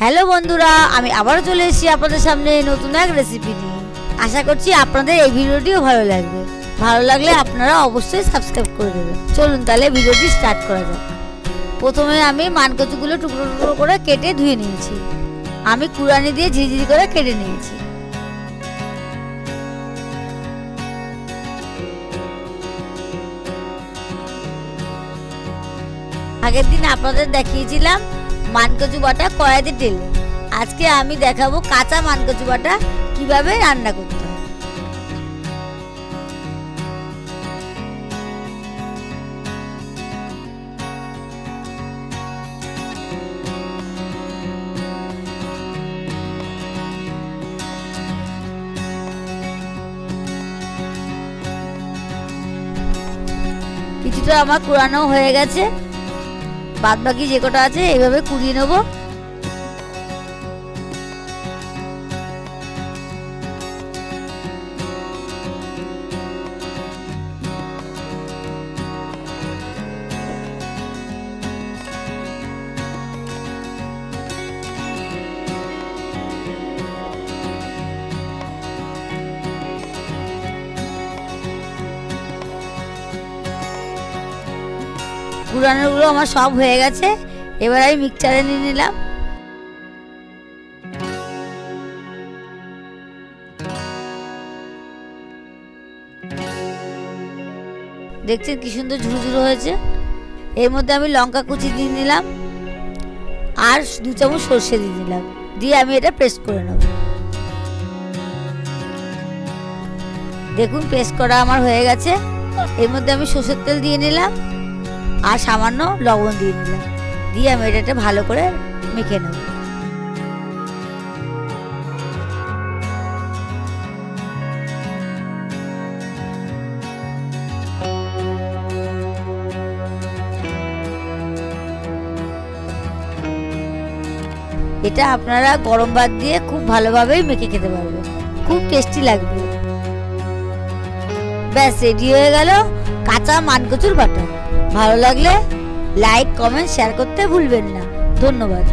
Hello বন্ধুরা, আমি আবারও চলে এসেছি আপনাদের সামনে নতুন এক রেসিপি নিয়ে। আশা করছি আপনাদের এই ভিডিওটিও ভালো লাগবে। ভালো লাগলে আপনারা অবশ্যই সাবস্ক্রাইব করে দেবেন। চলুন তাহলে ভিডিওটি স্টার্ট করা যাক। প্রথমে আমি মানকচুগুলো টুকরো টুকরো করে কেটে ধুয়ে নিয়েছি। আমি কুড়ানি দিয়ে ঝিরিঝিরি করে কেটে নিয়েছি। আগের দিন আপনাদের দেখিয়েছিলাম মানকচু বাটা কড়াইতে ঢেলে। আজকে আমি দেখাবো কাঁচা মানকচু বাটা কিভাবে রান্না করতে হয়। কিছুটা আমার কুড়ানো হয়ে গেছে, বাদ বাকি যে কটা আছে এইভাবে কুড়িয়ে নেব। কুড়ানোগুলো আমার সব হয়ে গেছে। এবার আমি মিক্সচারে নিয়ে নিলাম। দেখছেন কি সুন্দর ঝুরঝুরো হয়েছে। এর মধ্যে আমি লঙ্কা কুচি দিয়ে নিলাম আর 2 চামচ সর্ষে দিয়ে দিলাম। দিয়ে আমি এটা পেস্ট করে নেব। দেখুন পেস্ট করা আমার হয়ে গেছে। এর মধ্যে আমি সর্ষের তেল দিয়ে নিলাম আর সামান্য লবণ দিয়ে নিলাম। দিয়ে আমি এটা ভালো করে মেখে নেব। এটা আপনারা গরম ভাত দিয়ে খুব ভালোভাবেই মেখে খেতে পারবেন, খুব টেস্টি লাগবে। ব্যাস রেডি হয়ে গেল কাঁচা মানকচুর বাটা। ভালো লাগলে লাইক, কমেন্ট, শেয়ার করতে ভুলবেন না। ধন্যবাদ।